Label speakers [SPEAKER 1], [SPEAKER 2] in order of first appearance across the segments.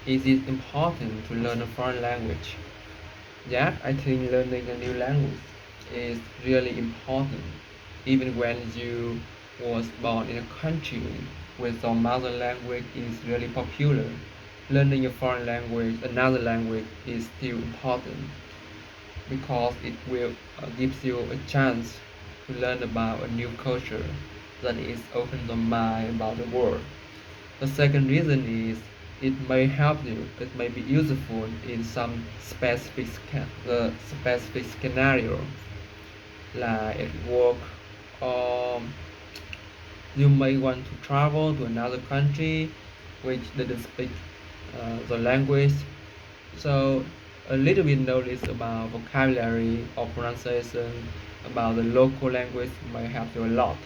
[SPEAKER 1] Is it important to learn a foreign language? Yeah, I think learning a new language is really important. Even when you was born in a country where your mother language is really popular, learning a foreign language, another language, is still important because it will gives you a chance to learn about a new culture that is open your mind about the world. The second reason is it may help you, it may be useful in some specific scenario like at work, or you may want to travel to another country which doesn't speak the language. So a little bit knowledge about vocabulary or pronunciation about the local language may help you a lot.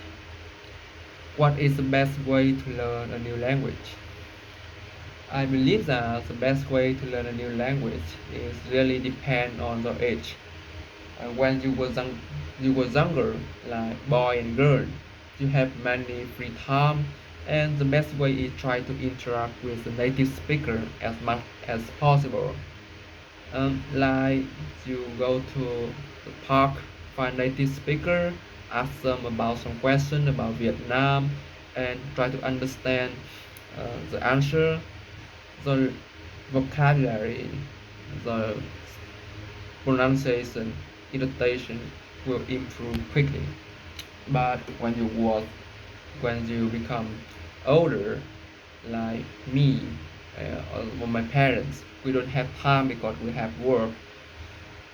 [SPEAKER 1] What is the best way to learn a new language? I believe that the best way to learn a new language is really depend on the age. When you were younger, like boy and girl, you have many free time, and the best way is try to interact with the native speaker as much as possible. Like you go to the park, find native speaker, ask them about some question about Vietnam, and try to understand the answer, the vocabulary, the pronunciation, intonation will improve quickly. But when you become older, like me or my parents, we don't have time because we have work.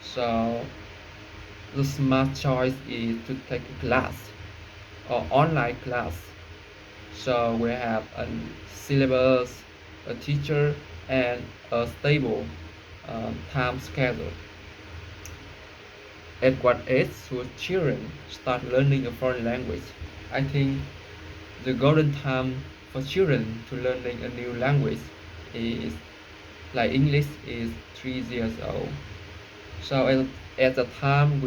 [SPEAKER 1] So the smart choice is to take a class or online class. So we have a syllabus, a teacher, and a stable time schedule. At what age should children start learning a foreign language? I think the golden time for children to learning a new language is like English is 3 years old. So at the time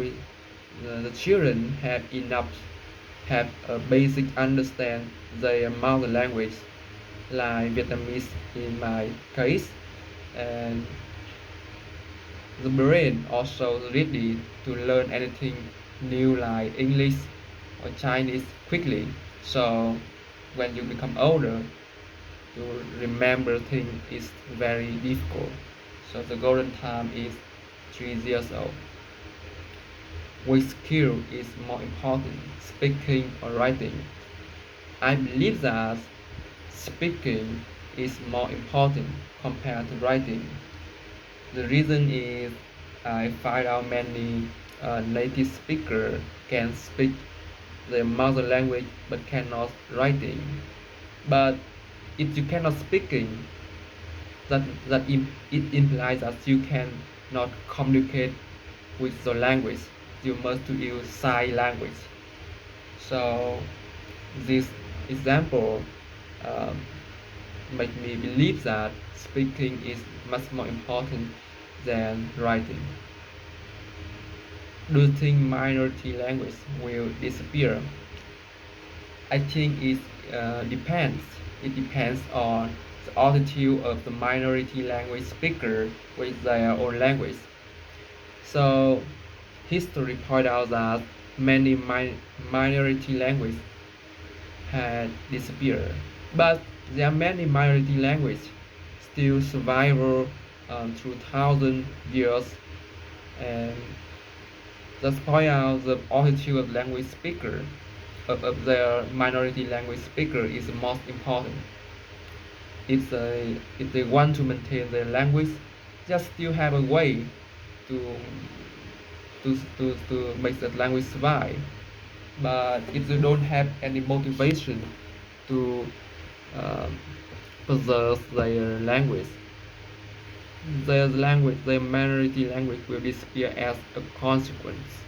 [SPEAKER 1] the children have a basic understand their mother language like Vietnamese in my case, and the brain also ready to learn anything new like English or Chinese quickly. So when you become older, to remember things is very difficult. So the golden time is 3 years old. Which skill is more important, speaking or writing? I believe that speaking is more important compared to writing. The reason is I find out many native speakers can speak their mother language but cannot writing. But if you cannot speaking, it implies that you cannot communicate with the language. You must to use sign language. So this example um, make me believe that speaking is much more important than writing. Do you think minority language will disappear? I think it depends. It depends on the attitude of the minority language speaker with their own language. So history point out that many minority languages had disappeared, but there are many minority languages still survive through thousand years, and that's point out the attitude of language speaker of their minority language speaker is the most important. If they want to maintain their language, just still have a way to to make that language survive. But if they don't have any motivation to um, preserve their language, their minority language will disappear as a consequence.